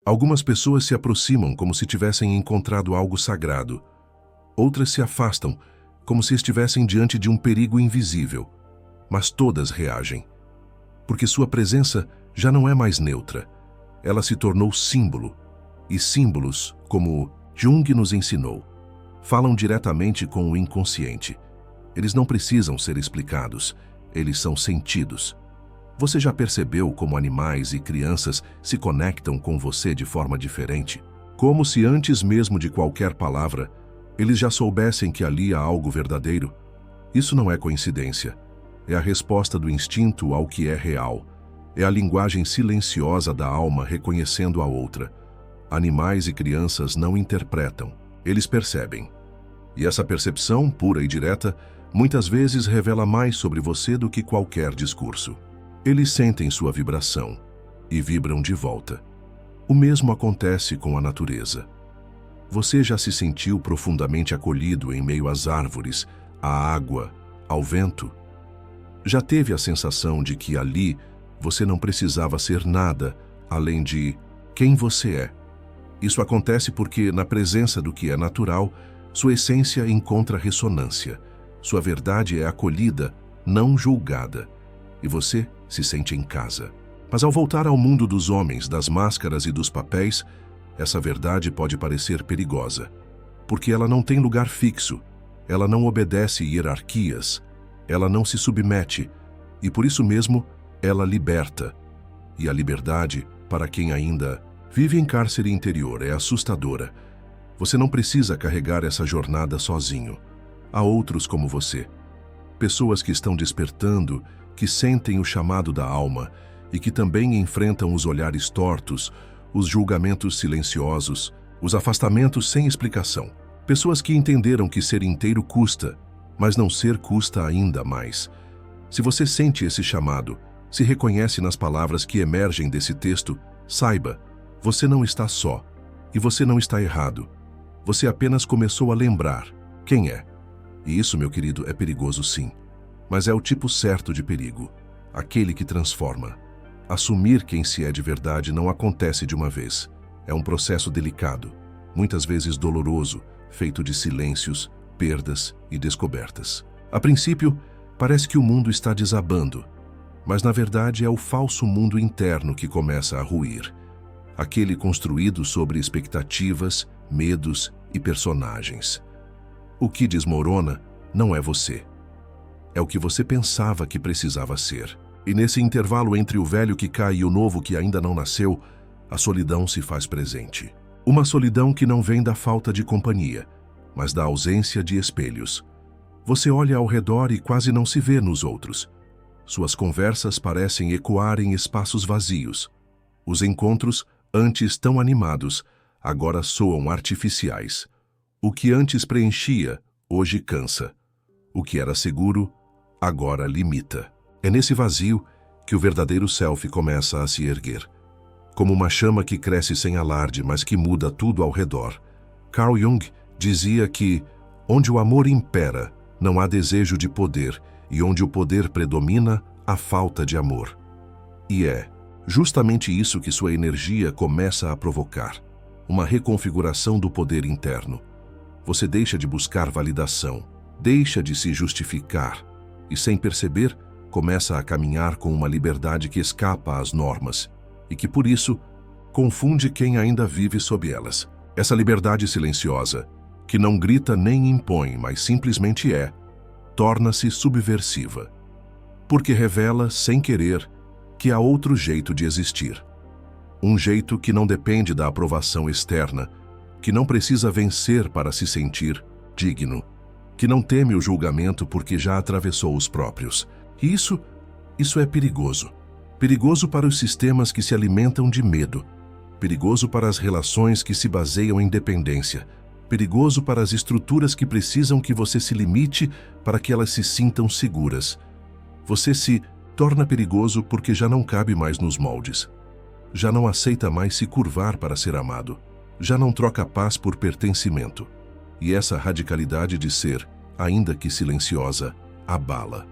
Algumas pessoas se aproximam como se tivessem encontrado algo sagrado. Outras se afastam como se estivessem diante de um perigo invisível. Mas todas reagem, porque sua presença já não é mais neutra. Ela se tornou símbolo, e símbolos, como Jung nos ensinou, falam diretamente com o inconsciente. Eles não precisam ser explicados, eles são sentidos. Você já percebeu como animais e crianças se conectam com você de forma diferente? Como se antes mesmo de qualquer palavra, eles já soubessem que ali há algo verdadeiro? Isso não é coincidência. É a resposta do instinto ao que é real. É a linguagem silenciosa da alma reconhecendo a outra. Animais e crianças não interpretam, eles percebem. E essa percepção, pura e direta, muitas vezes revela mais sobre você do que qualquer discurso. Eles sentem sua vibração e vibram de volta. O mesmo acontece com a natureza. Você já se sentiu profundamente acolhido em meio às árvores, à água, ao vento? Já teve a sensação de que ali você não precisava ser nada além de quem você é? Isso acontece porque, na presença do que é natural, sua essência encontra ressonância. Sua verdade é acolhida, não julgada. E você se sente em casa. Mas ao voltar ao mundo dos homens, das máscaras e dos papéis, essa verdade pode parecer perigosa. Porque ela não tem lugar fixo, ela não obedece hierarquias, ela não se submete, e por isso mesmo, ela liberta. E a liberdade, para quem ainda vive em cárcere interior, é assustadora. Você não precisa carregar essa jornada sozinho. Há outros como você. Pessoas que estão despertando, que sentem o chamado da alma e que também enfrentam os olhares tortos, os julgamentos silenciosos, os afastamentos sem explicação. Pessoas que entenderam que ser inteiro custa, mas não ser custa ainda mais. Se você sente esse chamado, se reconhece nas palavras que emergem desse texto, saiba, você não está só, e você não está errado. Você apenas começou a lembrar quem é. E isso, meu querido, é perigoso sim. Mas é o tipo certo de perigo, aquele que transforma. Assumir quem se é de verdade não acontece de uma vez. É um processo delicado, muitas vezes doloroso, feito de silêncios, perdas e descobertas. A princípio, parece que o mundo está desabando, mas na verdade é o falso mundo interno que começa a ruir. Aquele construído sobre expectativas, medos e personagens. O que desmorona não é você. É o que você pensava que precisava ser. E nesse intervalo entre o velho que cai e o novo que ainda não nasceu, a solidão se faz presente. Uma solidão que não vem da falta de companhia, mas da ausência de espelhos. Você olha ao redor e quase não se vê nos outros. Suas conversas parecem ecoar em espaços vazios. Os encontros, antes tão animados, agora soam artificiais. O que antes preenchia, hoje cansa. O que era seguro, agora limita. É nesse vazio que o verdadeiro self começa a se erguer. Como uma chama que cresce sem alarde, mas que muda tudo ao redor. Carl Jung dizia que, onde o amor impera, não há desejo de poder, e onde o poder predomina, há falta de amor. E é justamente isso que sua energia começa a provocar. Uma reconfiguração do poder interno. Você deixa de buscar validação, deixa de se justificar, e sem perceber, começa a caminhar com uma liberdade que escapa às normas e que, por isso, confunde quem ainda vive sob elas. Essa liberdade silenciosa, que não grita nem impõe, mas simplesmente é, torna-se subversiva, porque revela, sem querer, que há outro jeito de existir. Um jeito que não depende da aprovação externa, que não precisa vencer para se sentir digno, que não teme o julgamento porque já atravessou os próprios. E isso é perigoso. Perigoso para os sistemas que se alimentam de medo. Perigoso para as relações que se baseiam em dependência. Perigoso para as estruturas que precisam que você se limite para que elas se sintam seguras. Você se torna perigoso porque já não cabe mais nos moldes. Já não aceita mais se curvar para ser amado. Já não troca paz por pertencimento. E essa radicalidade de ser, ainda que silenciosa, abala.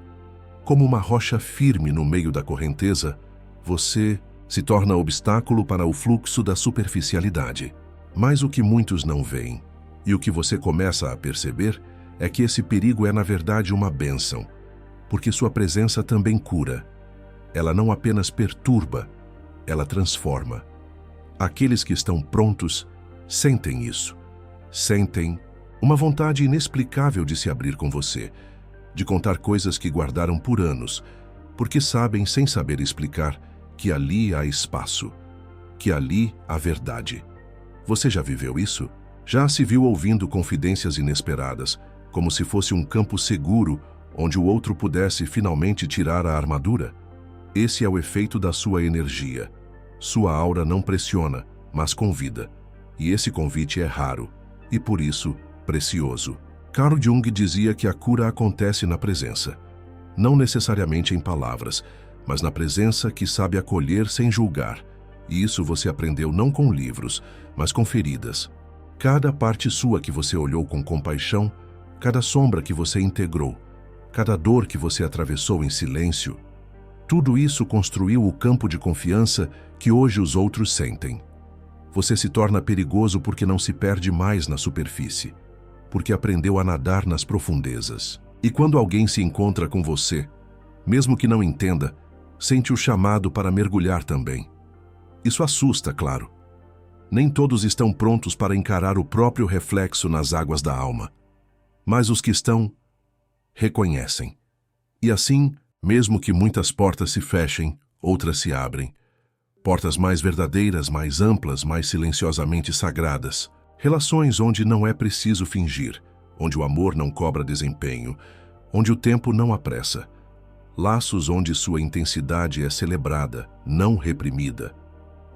Como uma rocha firme no meio da correnteza, você Se torna obstáculo para o fluxo da superficialidade. Mas o que muitos não veem, e o que você começa a perceber, é que esse perigo é na verdade uma bênção, porque sua presença também cura. Ela não apenas perturba, ela transforma. Aqueles que estão prontos sentem isso. Sentem uma vontade inexplicável de se abrir com você, de contar coisas que guardaram por anos, porque sabem, sem saber explicar, que ali há espaço, que ali há verdade. Você já viveu isso? Já se viu ouvindo confidências inesperadas, como se fosse um campo seguro onde o outro pudesse finalmente tirar a armadura? Esse é o efeito da sua energia. Sua aura não pressiona, mas convida. E esse convite é raro, e por isso, precioso. Carl Jung dizia que a cura acontece na presença. Não necessariamente em palavras, mas na presença que sabe acolher sem julgar. E isso você aprendeu não com livros, mas com feridas. Cada parte sua que você olhou com compaixão, cada sombra que você integrou, cada dor que você atravessou em silêncio, tudo isso construiu o campo de confiança que hoje os outros sentem. Você se torna perigoso porque não se perde mais na superfície, porque aprendeu a nadar nas profundezas. E quando alguém se encontra com você, mesmo que não entenda, sente o chamado para mergulhar também. Isso assusta, claro. Nem todos estão prontos para encarar o próprio reflexo nas águas da alma. Mas os que estão, reconhecem. E assim, mesmo que muitas portas se fechem, outras se abrem. Portas mais verdadeiras, mais amplas, mais silenciosamente sagradas. Relações onde não é preciso fingir, onde o amor não cobra desempenho, onde o tempo não apressa. Laços onde sua intensidade é celebrada, não reprimida.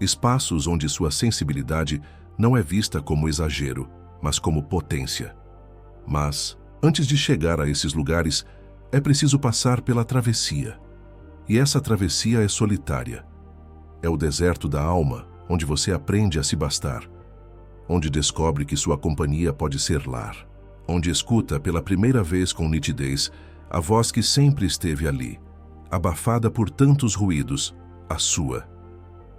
Espaços onde sua sensibilidade não é vista como exagero, mas como potência. Mas, antes de chegar a esses lugares, é preciso passar pela travessia. E essa travessia é solitária. É o deserto da alma, onde você aprende a se bastar, onde descobre que sua companhia pode ser lar, onde escuta pela primeira vez com nitidez a voz que sempre esteve ali, abafada por tantos ruídos, a sua.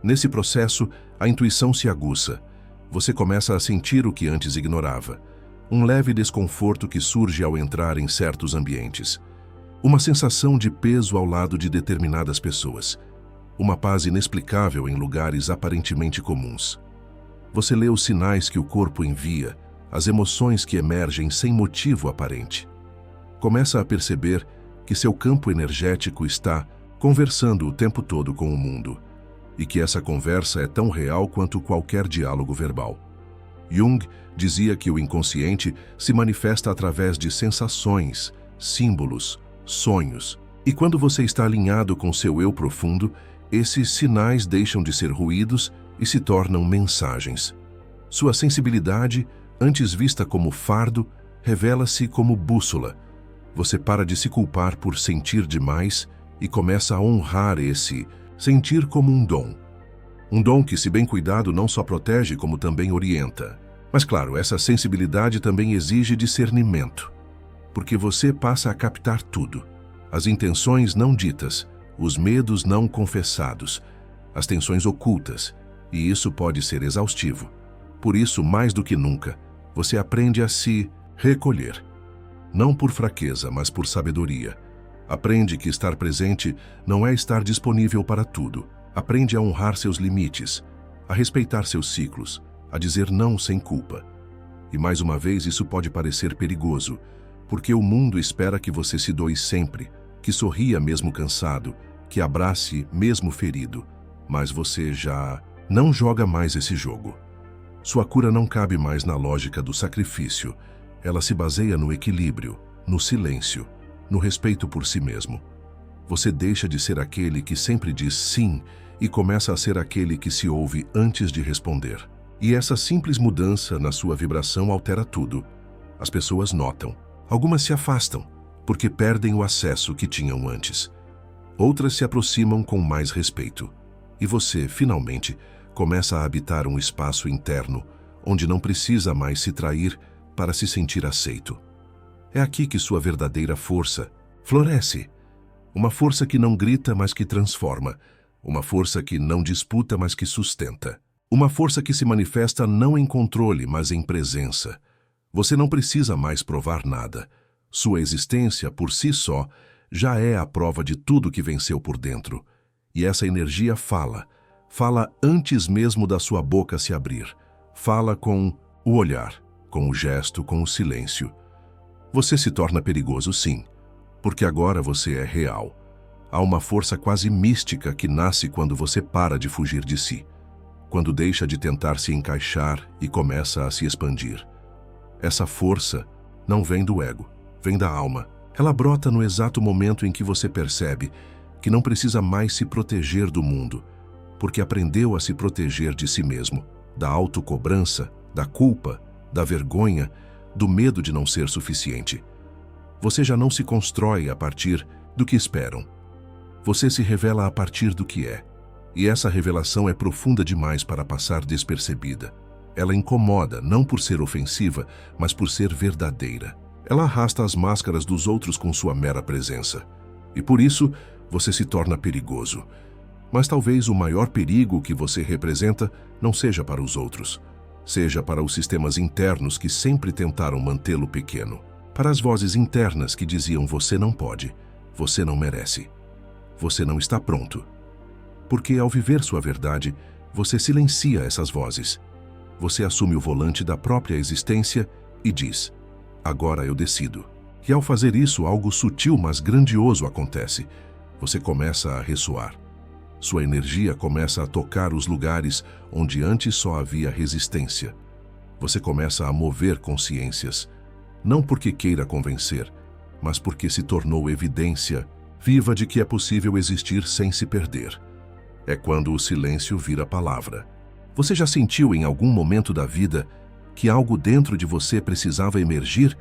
Nesse processo, a intuição se aguça. Você começa a sentir o que antes ignorava. Um leve desconforto que surge ao entrar em certos ambientes. Uma sensação de peso ao lado de determinadas pessoas. Uma paz inexplicável em lugares aparentemente comuns. Você lê os sinais que o corpo envia, as emoções que emergem sem motivo aparente. Começa a perceber que seu campo energético está conversando o tempo todo com o mundo, e que essa conversa é tão real quanto qualquer diálogo verbal. Jung dizia que o inconsciente se manifesta através de sensações, símbolos, sonhos, e quando você está alinhado com seu eu profundo, esses sinais deixam de ser ruídos e se tornam mensagens. Sua sensibilidade, antes vista como fardo, revela-se como bússola. Você para de se culpar por sentir demais e começa a honrar esse sentir como um dom. Um dom que, se bem cuidado, não só protege, como também orienta. Mas claro, essa sensibilidade também exige discernimento, porque você passa a captar tudo. As intenções não ditas, os medos não confessados, as tensões ocultas, e isso pode ser exaustivo. Por isso, mais do que nunca, você aprende a se recolher. Não por fraqueza, mas por sabedoria. Aprende que estar presente não é estar disponível para tudo. Aprende a honrar seus limites, a respeitar seus ciclos, a dizer não sem culpa. E mais uma vez isso pode parecer perigoso, porque o mundo espera que você se doe sempre, que sorria mesmo cansado, que abrace mesmo ferido. Mas você já não joga mais esse jogo. Sua cura não cabe mais na lógica do sacrifício. Ela se baseia no equilíbrio, no silêncio, no respeito por si mesmo. Você deixa de ser aquele que sempre diz sim e começa a ser aquele que se ouve antes de responder. E essa simples mudança na sua vibração altera tudo. As pessoas notam. Algumas se afastam, porque perdem o acesso que tinham antes. Outras se aproximam com mais respeito. E você, finalmente, começa a habitar um espaço interno, onde não precisa mais se trair para se sentir aceito. É aqui que sua verdadeira força floresce. Uma força que não grita, mas que transforma. Uma força que não disputa, mas que sustenta. Uma força que se manifesta não em controle, mas em presença. Você não precisa mais provar nada. Sua existência, por si só, já é a prova de tudo que venceu por dentro. E essa energia fala. Fala antes mesmo da sua boca se abrir. Fala com o olhar, com o gesto, com o silêncio. Você se torna perigoso, sim, porque agora você é real. Há uma força quase mística que nasce quando você para de fugir de si, quando deixa de tentar se encaixar e começa a se expandir. Essa força não vem do ego, vem da alma. Ela brota no exato momento em que você percebe que não precisa mais se proteger do mundo, porque aprendeu a se proteger de si mesmo, da autocobrança, da culpa, da vergonha, do medo de não ser suficiente. Você já não se constrói a partir do que esperam. Você se revela a partir do que é. E essa revelação é profunda demais para passar despercebida. Ela incomoda, não por ser ofensiva, mas por ser verdadeira. Ela arrasta as máscaras dos outros com sua mera presença. E por isso, você se torna perigoso. Mas talvez o maior perigo que você representa não seja para os outros. Seja para os sistemas internos que sempre tentaram mantê-lo pequeno. Para as vozes internas que diziam: você não pode, você não merece, você não está pronto. Porque ao viver sua verdade, você silencia essas vozes. Você assume o volante da própria existência e diz: agora eu decido. E ao fazer isso, algo sutil, mas grandioso acontece. Você começa a ressoar. Sua energia começa a tocar os lugares onde antes só havia resistência. Você começa a mover consciências, não porque queira convencer, mas porque se tornou evidência viva de que é possível existir sem se perder. É quando o silêncio vira palavra. Você já sentiu em algum momento da vida que algo dentro de você precisava emergir,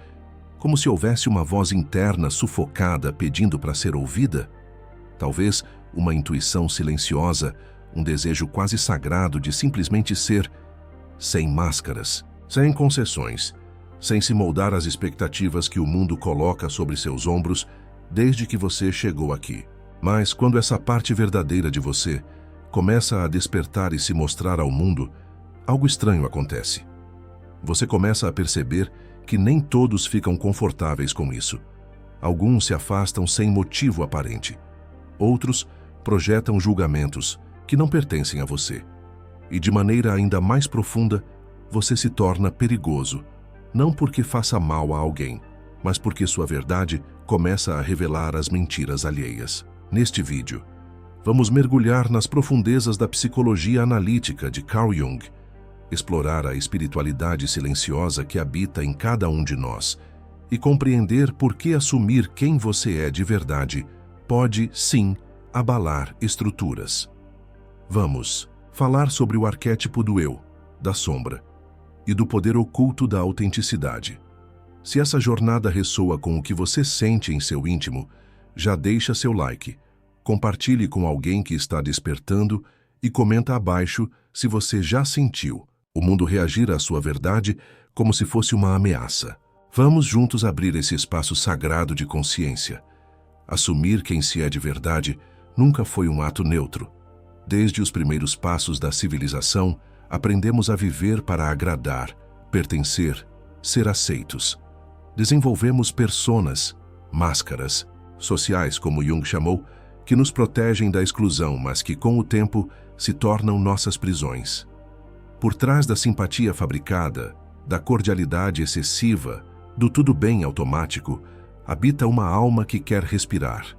como se houvesse uma voz interna sufocada pedindo para ser ouvida? Talvez uma intuição silenciosa, um desejo quase sagrado de simplesmente ser, sem máscaras, sem concessões, sem se moldar às expectativas que o mundo coloca sobre seus ombros desde que você chegou aqui. Mas quando essa parte verdadeira de você começa a despertar e se mostrar ao mundo, algo estranho acontece. Você começa a perceber que nem todos ficam confortáveis com isso. Alguns se afastam sem motivo aparente. Outros projetam julgamentos que não pertencem a você. E de maneira ainda mais profunda, você se torna perigoso, não porque faça mal a alguém, mas porque sua verdade começa a revelar as mentiras alheias. Neste vídeo, vamos mergulhar nas profundezas da psicologia analítica de Carl Jung, explorar a espiritualidade silenciosa que habita em cada um de nós e compreender por que assumir quem você é de verdade pode, sim, abalar estruturas. Vamos falar sobre o arquétipo do eu, da sombra, e do poder oculto da autenticidade. Se essa jornada ressoa com o que você sente em seu íntimo, já deixa seu like, compartilhe com alguém que está despertando e comenta abaixo se você já sentiu o mundo reagir à sua verdade como se fosse uma ameaça. Vamos juntos abrir esse espaço sagrado de consciência. Assumir quem se é de verdade nunca foi um ato neutro. Desde os primeiros passos da civilização, aprendemos a viver para agradar, pertencer, ser aceitos. Desenvolvemos personas, máscaras, sociais, como Jung chamou, que nos protegem da exclusão, mas que, com o tempo, se tornam nossas prisões. Por trás da simpatia fabricada, da cordialidade excessiva, do tudo bem automático, habita uma alma que quer respirar.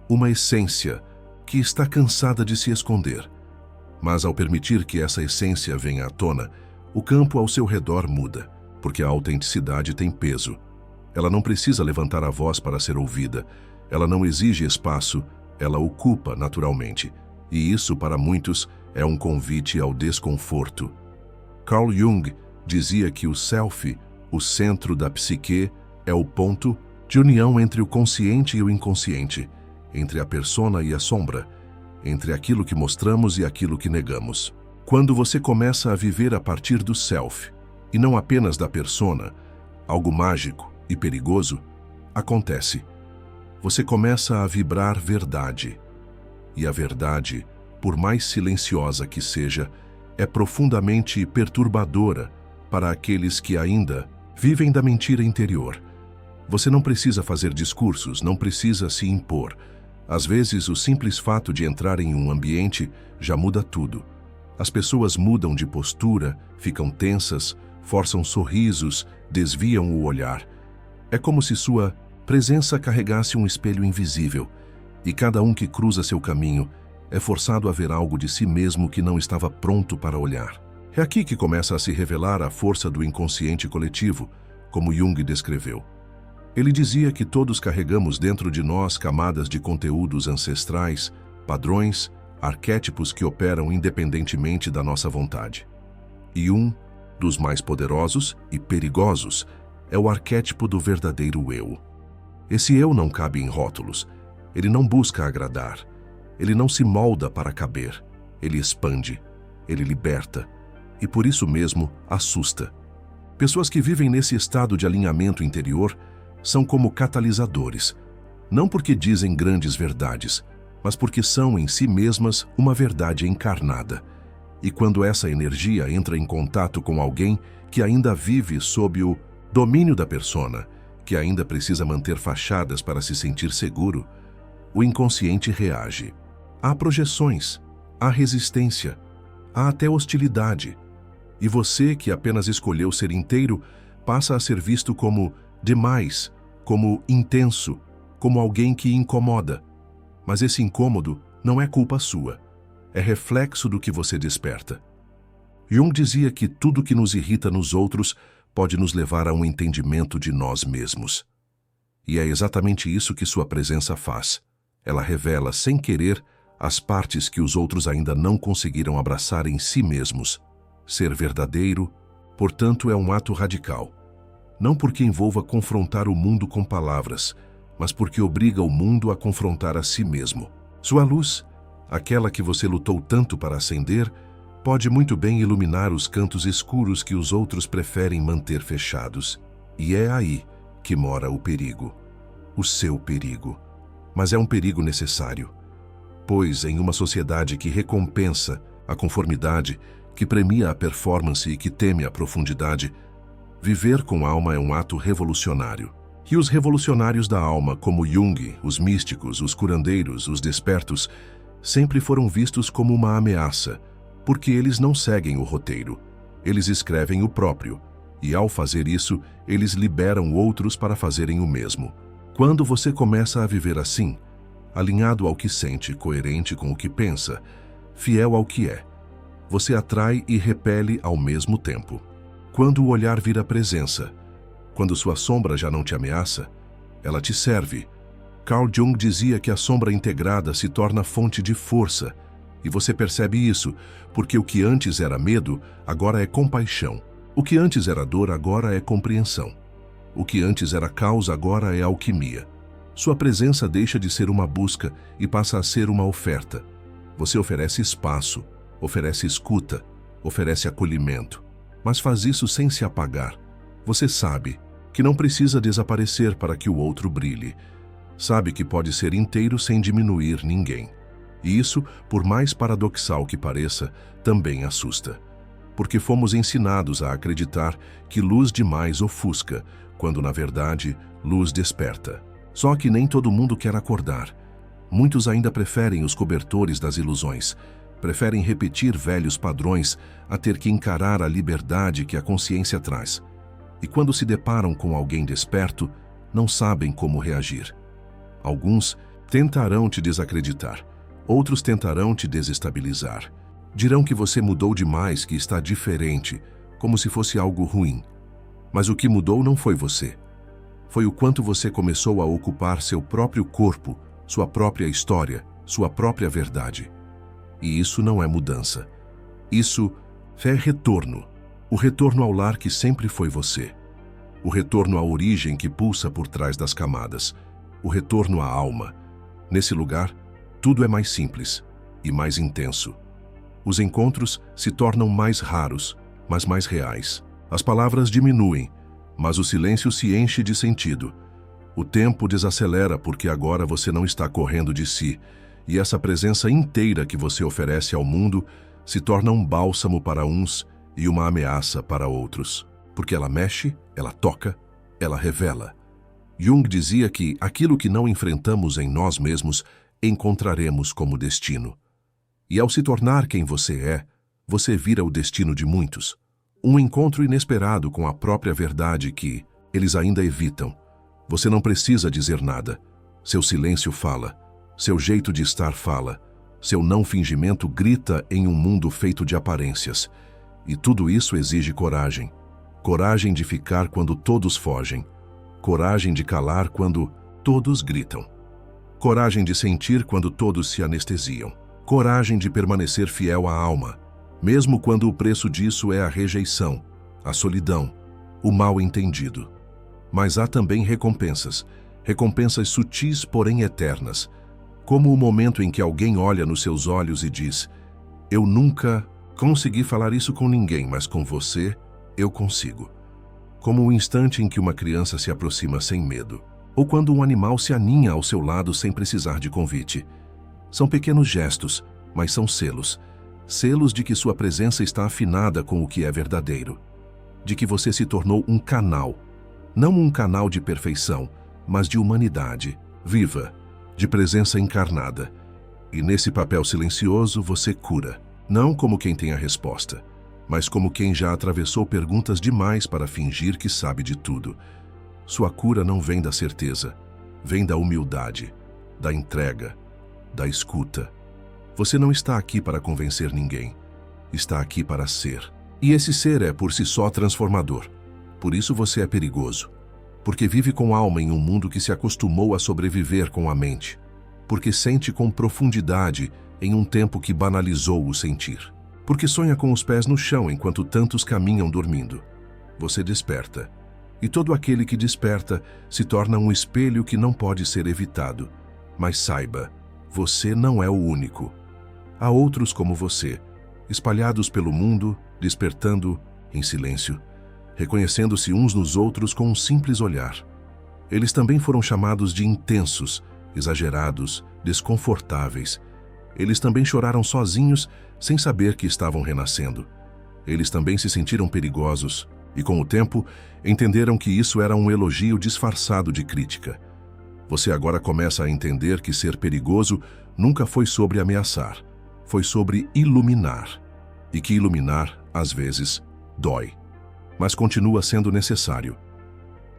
Uma essência que está cansada de se esconder. Mas ao permitir que essa essência venha à tona, o campo ao seu redor muda, porque a autenticidade tem peso. Ela não precisa levantar a voz para ser ouvida, ela não exige espaço, ela ocupa naturalmente. E isso, para muitos, é um convite ao desconforto. Carl Jung dizia que o self, o centro da psique, é o ponto de união entre o consciente e o inconsciente, entre a persona e a sombra, entre aquilo que mostramos e aquilo que negamos. Quando você começa a viver a partir do self, e não apenas da persona, algo mágico e perigoso acontece. Você começa a vibrar verdade, e a verdade por mais silenciosa que seja, é profundamente perturbadora para aqueles que ainda vivem da mentira interior. Você não precisa fazer discursos, não precisa se impor. Às vezes, o simples fato de entrar em um ambiente já muda tudo. As pessoas mudam de postura, ficam tensas, forçam sorrisos, desviam o olhar. É como se sua presença carregasse um espelho invisível, e cada um que cruza seu caminho é forçado a ver algo de si mesmo que não estava pronto para olhar. É aqui que começa a se revelar a força do inconsciente coletivo, como Jung descreveu. Ele dizia que todos carregamos dentro de nós camadas de conteúdos ancestrais, padrões, arquétipos que operam independentemente da nossa vontade. E um dos mais poderosos e perigosos é o arquétipo do verdadeiro eu. Esse eu não cabe em rótulos, ele não busca agradar, ele não se molda para caber, ele expande, ele liberta e por isso mesmo assusta. Pessoas que vivem nesse estado de alinhamento interior são como catalisadores, não porque dizem grandes verdades, mas porque são em si mesmas uma verdade encarnada. E quando essa energia entra em contato com alguém que ainda vive sob o domínio da persona, que ainda precisa manter fachadas para se sentir seguro, o inconsciente reage. Há projeções, há resistência, há até hostilidade. E você, que apenas escolheu ser inteiro, passa a ser visto como demais, como intenso, como alguém que incomoda. Mas esse incômodo não é culpa sua, é reflexo do que você desperta. Jung dizia que tudo que nos irrita nos outros pode nos levar a um entendimento de nós mesmos. E é exatamente isso que sua presença faz. Ela revela, sem querer, as partes que os outros ainda não conseguiram abraçar em si mesmos. Ser verdadeiro, portanto, é um ato radical. Não porque envolva confrontar o mundo com palavras, mas porque obriga o mundo a confrontar a si mesmo. Sua luz, aquela que você lutou tanto para acender, pode muito bem iluminar os cantos escuros que os outros preferem manter fechados. E é aí que mora o perigo. O seu perigo. Mas é um perigo necessário. Pois em uma sociedade que recompensa a conformidade, que premia a performance e que teme a profundidade, viver com alma é um ato revolucionário. E os revolucionários da alma, como Jung, os místicos, os curandeiros, os despertos, sempre foram vistos como uma ameaça, porque eles não seguem o roteiro. Eles escrevem o próprio, e ao fazer isso, eles liberam outros para fazerem o mesmo. Quando você começa a viver assim, alinhado ao que sente, coerente com o que pensa, fiel ao que é, você atrai e repele ao mesmo tempo. Quando o olhar vira presença, quando sua sombra já não te ameaça, ela te serve. Carl Jung dizia que a sombra integrada se torna fonte de força, e você percebe isso, porque o que antes era medo, agora é compaixão. O que antes era dor, agora é compreensão. O que antes era caos, agora é alquimia. Sua presença deixa de ser uma busca e passa a ser uma oferta. Você oferece espaço, oferece escuta, oferece acolhimento, mas faz isso sem se apagar. Você sabe que não precisa desaparecer para que o outro brilhe. Sabe que pode ser inteiro sem diminuir ninguém. E isso, por mais paradoxal que pareça, também assusta. Porque fomos ensinados a acreditar que luz demais ofusca, quando na verdade, luz desperta. Só que nem todo mundo quer acordar. Muitos ainda preferem os cobertores das ilusões, preferem repetir velhos padrões a ter que encarar a liberdade que a consciência traz. E quando se deparam com alguém desperto, não sabem como reagir. Alguns tentarão te desacreditar, outros tentarão te desestabilizar. Dirão que você mudou demais, que está diferente, como se fosse algo ruim. Mas o que mudou não foi você. Foi o quanto você começou a ocupar seu próprio corpo, sua própria história, sua própria verdade. E isso não é mudança. Isso é retorno. O retorno ao lar que sempre foi você. O retorno à origem que pulsa por trás das camadas. O retorno à alma. Nesse lugar, tudo é mais simples e mais intenso. Os encontros se tornam mais raros, mas mais reais. As palavras diminuem, mas o silêncio se enche de sentido. O tempo desacelera porque agora você não está correndo de si, E essa presença inteira que você oferece ao mundo se torna um bálsamo para uns e uma ameaça para outros. Porque ela mexe, ela toca, ela revela. Jung dizia que aquilo que não enfrentamos em nós mesmos, encontraremos como destino. E ao se tornar quem você é, você vira o destino de muitos. Um encontro inesperado com a própria verdade que eles ainda evitam. Você não precisa dizer nada. Seu silêncio fala. Seu jeito de estar fala. Seu não fingimento grita em um mundo feito de aparências. E tudo isso exige coragem. Coragem de ficar quando todos fogem. Coragem de calar quando todos gritam. Coragem de sentir quando todos se anestesiam. Coragem de permanecer fiel à alma, mesmo quando o preço disso é a rejeição, a solidão, o mal-entendido. Mas há também recompensas, recompensas sutis, porém eternas, como o momento em que alguém olha nos seus olhos e diz: eu nunca consegui falar isso com ninguém, mas com você eu consigo. Como o instante em que uma criança se aproxima sem medo, ou quando um animal se aninha ao seu lado sem precisar de convite. São pequenos gestos, mas são selos. Selos de que sua presença está afinada com o que é verdadeiro. De que você se tornou um canal. Não um canal de perfeição, mas de humanidade, viva, de presença encarnada. E nesse papel silencioso você cura. Não como quem tem a resposta, mas como quem já atravessou perguntas demais para fingir que sabe de tudo. Sua cura não vem da certeza, vem da humildade, da entrega, da escuta. Você não está aqui para convencer ninguém, está aqui para ser. E esse ser é por si só transformador. Por isso você é perigoso. Porque vive com alma em um mundo que se acostumou a sobreviver com a mente. Porque sente com profundidade em um tempo que banalizou o sentir. Porque sonha com os pés no chão enquanto tantos caminham dormindo. Você desperta. E todo aquele que desperta se torna um espelho que não pode ser evitado. Mas saiba, você não é o único. Há outros como você, espalhados pelo mundo, despertando em silêncio, reconhecendo-se uns nos outros com um simples olhar. Eles também foram chamados de intensos, exagerados, desconfortáveis. Eles também choraram sozinhos, sem saber que estavam renascendo. Eles também se sentiram perigosos e, com o tempo, entenderam que isso era um elogio disfarçado de crítica. Você agora começa a entender que ser perigoso nunca foi sobre ameaçar, foi sobre iluminar. E que iluminar, às vezes, dói. Mas continua sendo necessário.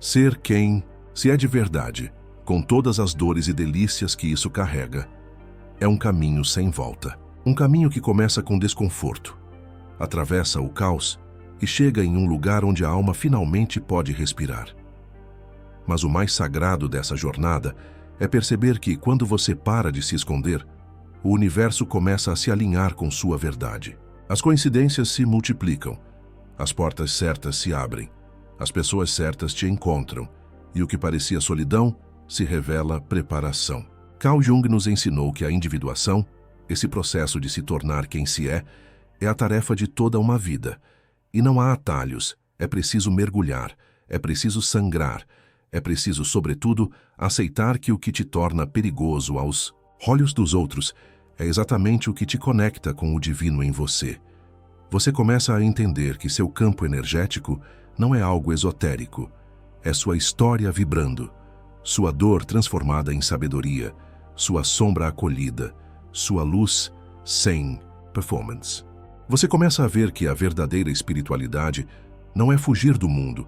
Ser quem se é de verdade, com todas as dores e delícias que isso carrega, é um caminho sem volta. Um caminho que começa com desconforto, atravessa o caos e chega em um lugar onde a alma finalmente pode respirar. Mas o mais sagrado dessa jornada é perceber que, quando você para de se esconder, o universo começa a se alinhar com sua verdade. As coincidências se multiplicam, as portas certas se abrem, as pessoas certas te encontram, e o que parecia solidão se revela preparação. Carl Jung nos ensinou que a individuação, esse processo de se tornar quem se é a tarefa de toda uma vida. E não há atalhos, é preciso mergulhar, é preciso sangrar, é preciso, sobretudo, aceitar que o que te torna perigoso aos olhos dos outros é exatamente o que te conecta com o divino em você. Você começa a entender que seu campo energético não é algo esotérico, é sua história vibrando, sua dor transformada em sabedoria, sua sombra acolhida, sua luz sem performance. Você começa a ver que a verdadeira espiritualidade não é fugir do mundo,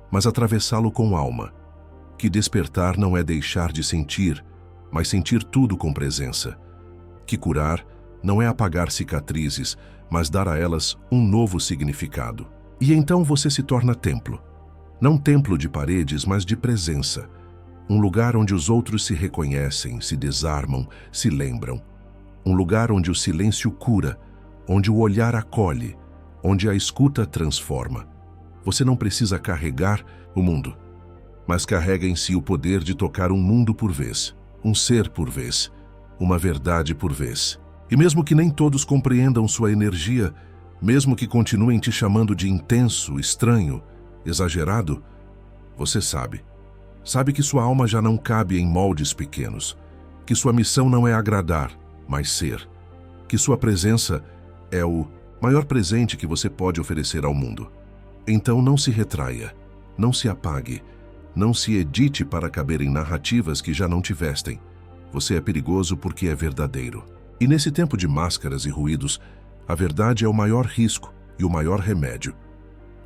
mas atravessá-lo com alma. Que despertar não é deixar de sentir, mas sentir tudo com presença. Que curar não é apagar cicatrizes, mas dar a elas um novo significado. E então você se torna templo. Não templo de paredes, mas de presença. Um lugar onde os outros se reconhecem, se desarmam, se lembram. Um lugar onde o silêncio cura, onde o olhar acolhe, onde a escuta transforma. Você não precisa carregar o mundo, mas carrega em si o poder de tocar um mundo por vez, um ser por vez, uma verdade por vez. E mesmo que nem todos compreendam sua energia, mesmo que continuem te chamando de intenso, estranho, exagerado, você sabe. Sabe que sua alma já não cabe em moldes pequenos, que sua missão não é agradar, mas ser. Que sua presença é o maior presente que você pode oferecer ao mundo. Então não se retraia, não se apague, não se edite para caber em narrativas que já não te vestem. Você é perigoso porque é verdadeiro. E nesse tempo de máscaras e ruídos, a verdade é o maior risco e o maior remédio.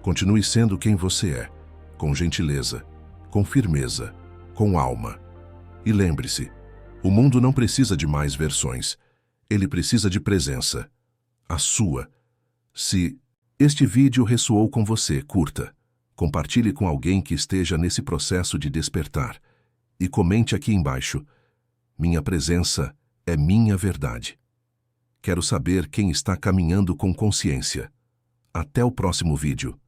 Continue sendo quem você é, com gentileza, com firmeza, com alma. E lembre-se, o mundo não precisa de mais versões. Ele precisa de presença. A sua. Se este vídeo ressoou com você, curta. Compartilhe com alguém que esteja nesse processo de despertar. E comente aqui embaixo: minha presença é minha verdade. Quero saber quem está caminhando com consciência. Até o próximo vídeo.